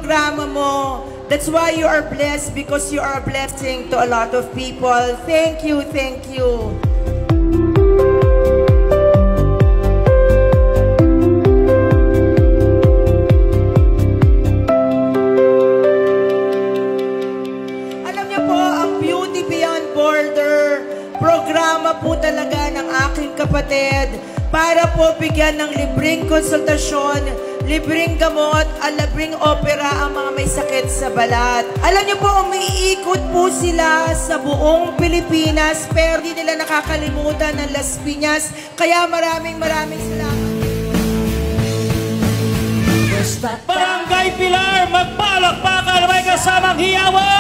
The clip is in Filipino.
programa mo. That's why you are blessed, because you are a blessing to a lot of people. Thank you, thank you. Alam niyo po, ang Beauty Beyond Border, programa po talaga ng aking kapatid para po bigyan ng libreng konsultasyon, libreng gamot, libreng opera ang mga may sakit sa balat. Alam niyo po, umiikot po sila sa buong Pilipinas, pero di nila nakakalimutan ng Las Piñas. Kaya maraming salamat. Barangay Pilar, magpalakpakan, may kasamang hiyawan!